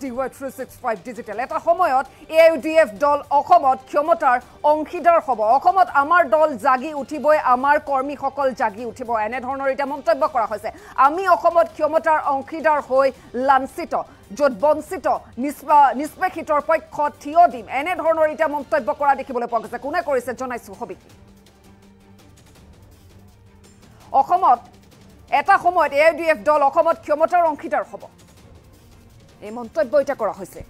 DY365 digital এটা সময়ত AUDF দল অসমত ক্ষমতাৰ অংশীদাৰ হ'ব অসমত আমাৰ দল জাগি উঠিবই আমাৰ কৰ্মীসকল জাগি উঠিব এনে ধৰণৰ এটা মন্তব্য কৰা হৈছে আমি অসমত ক্ষমতাৰ অংশীদাৰ হৈ লাঞ্ছিত য'ত বঞ্চিত নিষ্পেষিতৰ পক্ষত থিয় দিম এনে ধৰণৰ এটা মন্তব্য কৰা দেখিবলৈ পোৱা গৈছে কোনে কৰিছে জনাইছো হবি অসমত এটা সময়ত AUDF দল অসমত ক্ষমতাৰ অংশীদাৰ হ'ব এই মন্তব্য এটা কৰা হৈছে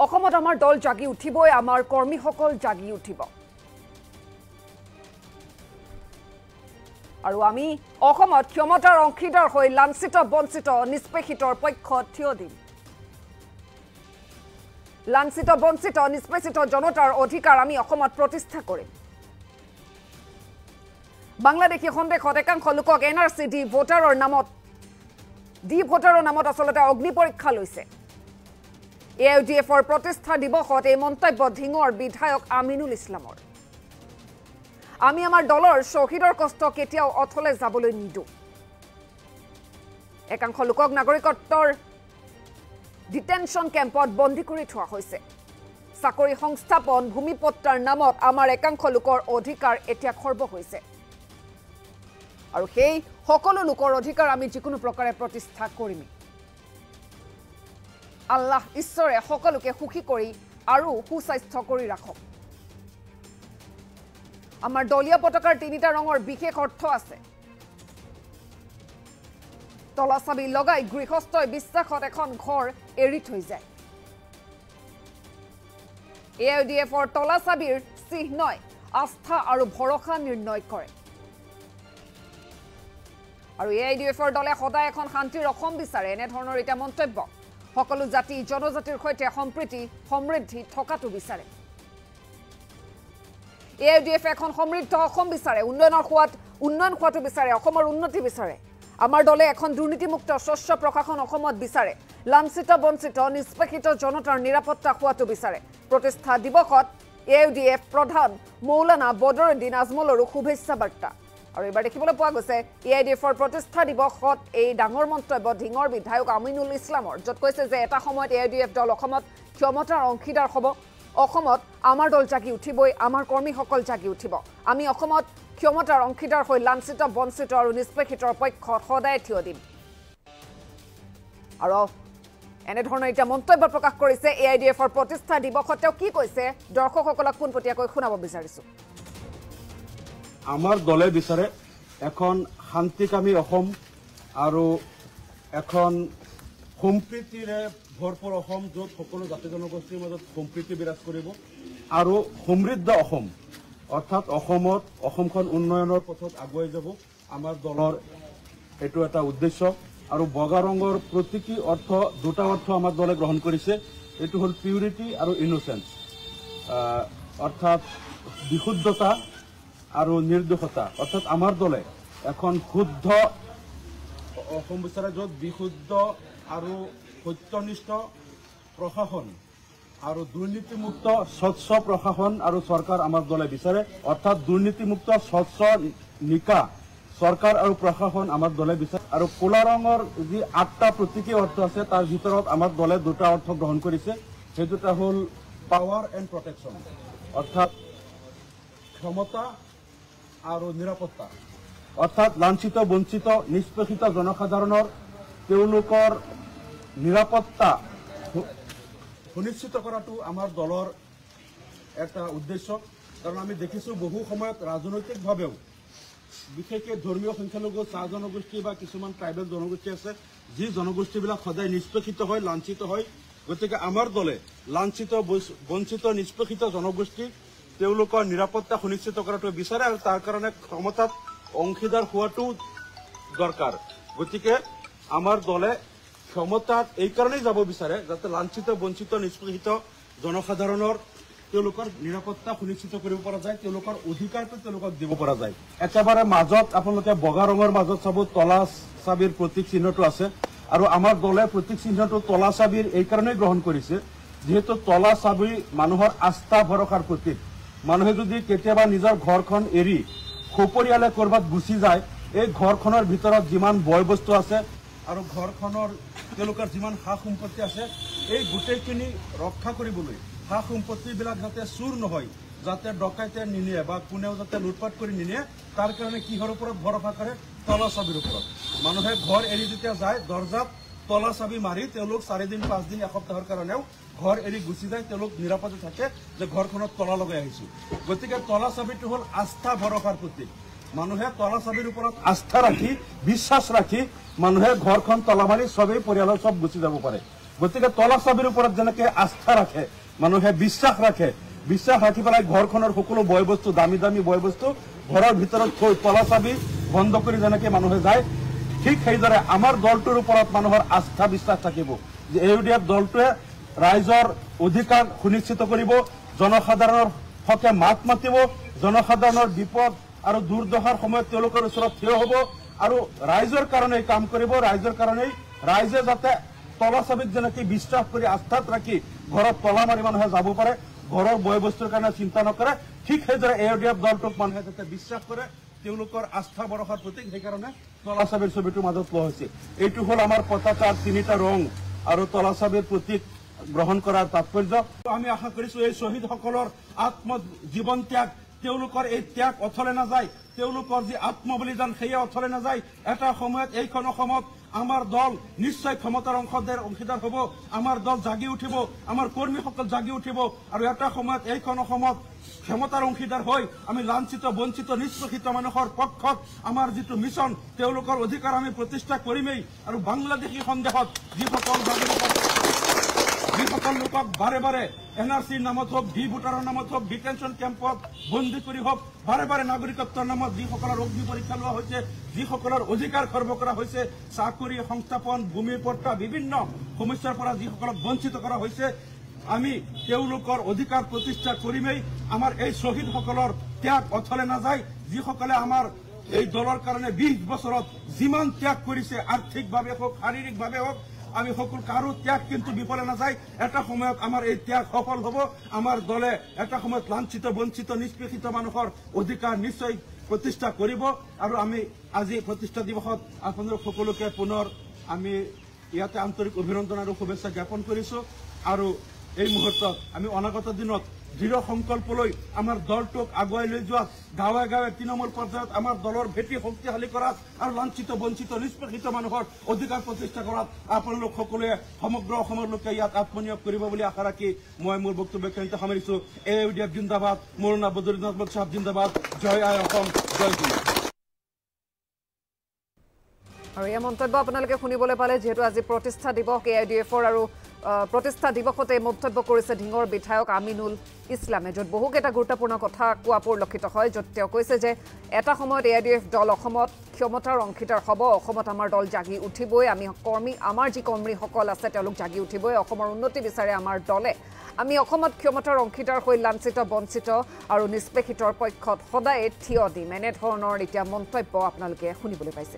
অসমত আমাৰ দল জাগি উঠিবই আমাৰ কৰ্মীসকল জাগি উঠিব আৰু আমি অসমত ক্ষমতাৰ অংশীদাৰ হৈ লাঞ্ছিত বঞ্চিত নিষ্পেষিতৰ পক্ষত থিয় দিম লাঞ্ছিত বঞ্চিত নিষ্পেষিত জনতাৰ অধিকাৰ আমি অসমত প্ৰতিষ্ঠা কৰিম বাংলাদেশী সন্দেহত একাংশ লোকক NRC দি ভোটাৰৰ নামত আসলতে অগ্নি পৰীক্ষা লৈছে AUDFৰ প্ৰতিষ্ঠা দিৱসত এই মন্তব্য ধিঙৰ বিধায়ক আমিনুল ইছলামৰ আমি আমাৰ দলৰ শহীদৰ কষ্ট কেতিয়াও অথলে যাবলৈ নিদো একাংশ লোকক নাগৰিকত্বৰ ডিটেনশন কেম্পত বন্দী কৰি থোৱা হৈছে চাকৰি সংস্থাপন ভূমিপট্টাৰ নামত আমাৰ একাংশ লোকৰ অধিকাৰ এতিয়া খৰ্ব হৈছে আৰু সেই সকলো লোকৰ অধিকাৰ আমি যিকোনো প্ৰকাৰে প্ৰতিষ্ঠা কৰিম আল্লাহ ঈশ্বৰে সকলোকে সুখী কৰি আৰু সুস্বাস্থ্য কৰি ৰাখক আমাৰ দলীয় পতাকাৰ তিনিটা ৰঙৰ বিশেষ অৰ্থ আছে তলাচাবি লগাই গৃহস্থই বিশ্বাসত এখন ঘৰ এৰি থৈ যায় AUDFৰ তলাচাবিৰ চিহ্নই আস্থা আৰু ভৰসা নিৰ্ণয় কৰে আৰু AUDFৰ দলে সদায় এখন শান্তিৰ অসম বিচাৰে এনে ধৰণৰ এটা মন্তব্য সকলো জাতি জনজাতিৰ সৈতে সম্প্ৰীতি সমৃদ্ধি থকাটো বিচাৰে AUDF এখন সমৃদ্ধ অসম বিচাৰে উন্নয়ন হোৱাটো বিচাৰে অসমৰ উন্নতি বিচাৰে আমাৰ দলে এখন দুৰ্নীতিমুক্ত স্বচ্ছ প্ৰশাসন অসমত বিচাৰে লাঞ্ছিত বঞ্চিত নিষ্পেষিত জনতাৰ নিৰাপত্তা হোৱাটো বিচাৰে প্ৰতিষ্ঠা দিৱসত AUDF প্ৰধান মৌলানা বদৰুদ্দিন আজমলৰো শুভেচ্ছা বাৰ্তা আৰু এবাৰ দেখিবলৈ পোৱা গৈছে AUDFৰ প্ৰতিষ্ঠা দিৱসত এই ডাঙৰ মন্তব্য ধিঙৰ বিধায়ক আমিনুল ইছলামৰ য'ত কৈছে যে এটা সময়ত AUDF দল অসমত ক্ষমতাৰ অংশীদাৰ হ'ব অসমত আমাৰ দল জাগি উঠিবই আমাৰ কৰ্মীসকল জাগি উঠিব আমি অসমত ক্ষমতাৰ অংশীদাৰ হৈ লাঞ্ছিত বঞ্চিত আৰু নিষ্পেষিতৰ পক্ষত সদায় থিয় দিম আৰু এনে ধৰণৰ এটা মন্তব্য প্ৰকাশ কৰিছে AUDFৰ প্ৰতিষ্ঠা দিৱসত তেওঁ কি কৈছে দৰ্শকসকলক পোনপটীয়াকৈ শুনাব বিচাৰিছো আমাৰ দলে বিচাৰে এখন শান্তিকামী অসম আৰু এখন সম্প্ৰীতিৰে ভৰপূৰ অসম য'ত সকলো জাতি জনগোষ্ঠীৰ মাজত সম্প্ৰীতি বিৰাজ কৰিব আৰু সমৃদ্ধ অসম অৰ্থাৎ অসমখন উন্নয়নৰ পথত আগুৱাই যাব আমাৰ দলৰ এইটো এটা উদ্দেশ্য আৰু বগা ৰঙৰ প্ৰতীকী অৰ্থ দুটা অৰ্থ আমাৰ দলে গ্ৰহণ কৰিছে এইটো হ'ল পিউৰিটি আৰু ইনোচেন্স অৰ্থাৎ বিশুদ্ধতা আৰু নিৰ্দোষতা অৰ্থাৎ আমাৰ দলে এখন শুদ্ধ অসম বিচাৰে য'ত বিশুদ্ধ আৰু সত্যনিষ্ঠ প্ৰশাসন আৰু দুৰ্নীতিমুক্ত স্বচ্ছ প্ৰশাসন আৰু চৰকাৰ আমাৰ দলে বিচাৰে অৰ্থাৎ দুৰ্নীতিমুক্ত স্বচ্ছ নিকা চৰকাৰ আৰু প্ৰশাসন আমাৰ দলে বিচাৰে আৰু ক'লা ৰঙৰ যি 8টা প্ৰতীকী অৰ্থ আছে তাৰ ভিতৰত আমাৰ দলে দুটা অৰ্থ গ্ৰহণ কৰিছে সেই দুটা হ'ল পাৱাৰ এণ্ড প্ৰটেকশ্যন অৰ্থাৎ ক্ষমতা আৰু নিৰাপত্তা অৰ্থাৎ লাঞ্ছিত বঞ্চিত নিষ্পেষিত জনসাধাৰণৰ তেওঁলোকৰ নিৰাপত্তা সুনিশ্চিত কৰাটো আমাৰ দলৰ এটা উদ্দেশ্য কাৰণ আমি দেখিছোঁ বহু সময়ত ৰাজনৈতিকভাৱেও বিশেষকৈ ধৰ্মীয় সংখ্যালঘু চাহ জনগোষ্ঠী বা কিছুমান ট্ৰাইবেল জনগোষ্ঠী আছে যি জনগোষ্ঠীবিলাক সদায় নিষ্পেষিত হয় লাঞ্ছিত হয় গতিকে আমাৰ দলে লাঞ্ছিত বঞ্চিত নিষ্পেষিত জনগোষ্ঠী তেওঁলোকৰ নিৰাপত্তা সুনিশ্চিত কৰাটো বিচাৰে আৰু তাৰ কাৰণে ক্ষমতাত অংশীদাৰ হোৱাটো দৰকাৰ গতিকে আমাৰ দলে ক্ষমতাত এই কাৰণেই যাব বিচাৰে যাতে লাঞ্ছিত বঞ্চিত নিষ্পেষিত জনসাধাৰণৰ তেওঁলোকৰ নিৰাপত্তা সুনিশ্চিত কৰিব পৰা যায় তেওঁলোকৰ অধিকাৰটো তেওঁলোকক দিব পৰা যায় একেবাৰে মাজত আপোনালোকে বগা ৰঙৰ মাজত চাব তলা চাবিৰ প্ৰতীক চিহ্নটো আছে আৰু আমাৰ দলে প্ৰতীক চিহ্নটো তলা চাবিৰ এই কাৰণেই গ্ৰহণ কৰিছে যিহেতু তলা চাবি মানুহৰ আস্থা ভৰসাৰ প্ৰতীক মানুহে যদি কেতিয়াবা নিজৰ ঘৰখন এৰি সপৰিয়ালে কৰবাত গুচি যায় এই ঘৰখনৰ ভিতৰত যিমান বয় বস্তু আছে আৰু ঘৰখনৰ তেওঁলোকৰ যিমান সা সম্পত্তি আছে এই গোটেইখিনি ৰক্ষা কৰিবলৈ সা সম্পত্তিবিলাক যাতে চুৰ নহয়, যাতে ডকাইতে নিনিয়ে বা কোনেও যাতে লুটপাট কৰি নিনিয়ে, তাৰ কাৰণে কিহৰ ওপৰত ভৰসা কৰে? তলা চাবিৰ ওপৰত। মানুহে ঘৰ এৰি যেতিয়া যায়, দৰ্জাত তলা চাবি মাৰি তেওঁলোক 4 দিন 5 দিন এসপ্তাহৰ কাৰণেও ঘৰ এৰি গুচি যায়, তেওঁলোক নিৰাপদে থাকে যে ঘৰখনত তলা লগাই আহিছো। গতিকে তলা চাবিটো হ'ল আস্থা ভৰসাৰ প্ৰতীক। মানুহে তলা চাবিৰ ওপৰত আস্থা ৰাখি বিশ্বাস ৰাখি মানুহে ঘৰখন তলা মাৰি চবেই পৰিয়ালৰ চব গুচি যাব পাৰে। গতিকে তলা চাবিৰ ওপৰত যেনেকে আস্থা ৰাখে, মানুহে বিশ্বাস ৰাখি পেলাই ঘৰখনৰ সকলো বয় বস্তু, দামী দামী বয় বস্তু ঘৰৰ ভিতৰত থৈ তলা চাবি বন্ধ কৰি যেনেকে মানুহে যায়, ঠিক সেইদৰে আমাৰ দলটোৰ ওপৰত মানুহৰ আস্থা বিশ্বাস থাকিব যে AUDF দলটোৱে ৰাইজৰ অধিকাৰ সুনিশ্চিত কৰিব, জনসাধাৰণৰ হকে মাত মাতিব, জনসাধাৰণৰ বিপদ আৰু দুৰ্দশাৰ সময়ত তেওঁলোকৰ ওচৰত থিয় হ'ব আৰু ৰাইজৰ কাৰণে কাম কৰিব। ৰাইজৰ কাৰণে ৰাইজে যাতে তলা চাবিক যেনেকে বিশ্বাস কৰি আস্থাত ৰাখি ঘৰত তলা মাৰি মানুহে যাব পাৰে, ঘৰৰ বয় বস্তুৰ কাৰণে চিন্তা নকৰে, ঠিক সেইদৰে AUDF দলটোক মানুহে যাতে বিশ্বাস কৰে, তেওঁলোকৰ আস্থা ভৰসাৰ প্ৰতীক। সেইকাৰণে তলা চাবিৰ ছবিটোৰ মাজত লোৱা হৈছে। এইটো হ'ল আমাৰ পতাকাৰ 3টা ৰং আৰু তলা চাবিৰ প্ৰতীক গ্ৰহণ কৰাৰ তাৎপৰ্য। আমি আশা কৰিছো এই শ্বহীদসকলৰ জীৱন ত্যাগ, তেওঁলোকৰ এই ত্যাগ অথলে নাযায়, তেওঁলোকৰ যি আত্মবলিদান সেয়া অথলে নাযায়। এটা সময়ত এইখন অসমত আমাৰ দল নিশ্চয় ক্ষমতাৰ অংশীদাৰ হ'ব, আমাৰ দল জাগি উঠিব, আমাৰ কৰ্মীসকল জাগি উঠিব আৰু এটা সময়ত এইখন অসমত ক্ষমতাৰ অংশীদাৰ হৈ আমি লাঞ্ছিত বঞ্চিত নিষ্পেষিত মানুহৰ পক্ষত আমাৰ যিটো মিছন, তেওঁলোকৰ অধিকাৰ আমি প্ৰতিষ্ঠা কৰিমেই। আৰু বাংলাদেশী সন্দেহত যিসকল লোকক বাৰে বাৰে NRCৰ নামত হওক, ডি ভোটাৰৰ নামত হওক, ডিটেনশ্যন কেম্পত বন্দী কৰি হওক, বাৰে বাৰে নাগৰিকত্বৰ নামত যিসকলৰ অগ্নি পৰীক্ষা লোৱা হৈছে, যিসকলৰ অধিকাৰ খৰ্ব কৰা হৈছে, চাকৰি সংস্থাপন, ভূমি পট্টা বিভিন্ন সমস্যাৰ পৰা যিসকলক বঞ্চিত কৰা হৈছে, আমি তেওঁলোকৰ অধিকাৰ প্ৰতিষ্ঠা কৰিমেই। আমাৰ এই শ্বহীদসকলৰ ত্যাগ অথলে নাযায়। যিসকলে আমাৰ এই দলৰ কাৰণে 20 বছৰত যিমান ত্যাগ কৰিছে, আৰ্থিকভাৱে হওক, শাৰীৰিকভাৱে হওক, আমি সকলো কাৰো ত্যাগ কিন্তু বিফলে নাযায়। এটা সময়ত আমাৰ এই ত্যাগ সফল হ'ব। আমাৰ দলে এটা সময়ত লাঞ্ছিত বঞ্চিত নিষ্পেষিত মানুহৰ অধিকাৰ নিশ্চয় প্ৰতিষ্ঠা কৰিব। আৰু আমি আজি প্ৰতিষ্ঠা দিৱসত আপোনালোক সকলোকে পুনৰ আমি ইয়াতে আন্তৰিক অভিনন্দন আৰু শুভেচ্ছা জ্ঞাপন কৰিছো। আৰু এই মুহূৰ্তত আমি অনাগত দিনত দৃঢ় সংকল্প লৈ আমাৰ দলটোক আগুৱাই লৈ যোৱাত, গাঁৱে গাঁৱে তৃণমূল পৰ্যায়ত আমাৰ দলৰ ভেটি শক্তিশালী কৰাত আৰু লাঞ্ছিত বঞ্চিত নিষ্পেষিত মানুহৰ অধিকাৰ প্ৰতিষ্ঠা কৰাত আপোনালোক সকলোৱে সমগ্ৰ অসমৰ লোকে ইয়াত আত্মনিয়োগ কৰিব বুলি আশা ৰাখি মই মোৰ বক্তব্য এইখিনিতে সামৰিছো। AUDF জিন্দাবাদ, মৌলানা বদৰুদ্দিন আহমদ সাহেব জিন্দাবাদ, জয় আই অসম, জয় হিন্দ। আৰু এই মন্তব্য আপোনালোকে শুনিবলৈ পালে, যিহেতু আজি প্ৰতিষ্ঠা দিৱস AUDFৰ আৰু প্ৰতিষ্ঠা দিৱসতে মন্তব্য কৰিছে ঢিঙৰ বিধায়ক আমিনুল ইছলামে, য'ত বহুকেইটা গুৰুত্বপূৰ্ণ কথা কোৱা পৰিলক্ষিত হয়। য'ত তেওঁ কৈছে যে এটা সময়ত AUDF দল অসমত ক্ষমতাৰ অংশীদাৰ হ'ব, অসমত আমাৰ দল জাগি উঠিবই, আমাৰ যি কৰ্মীসকল আছে তেওঁলোক জাগি উঠিবই, অসমৰ উন্নতি বিচাৰে আমাৰ দলে, আমি অসমত ক্ষমতাৰ অংশীদাৰ হৈ লাঞ্ছিত বঞ্চিত আৰু নিষ্পেষিতৰ পক্ষত সদায় থিয় দিম। এনেধৰণৰ এতিয়া মন্তব্য আপোনালোকে শুনিবলৈ পাইছে।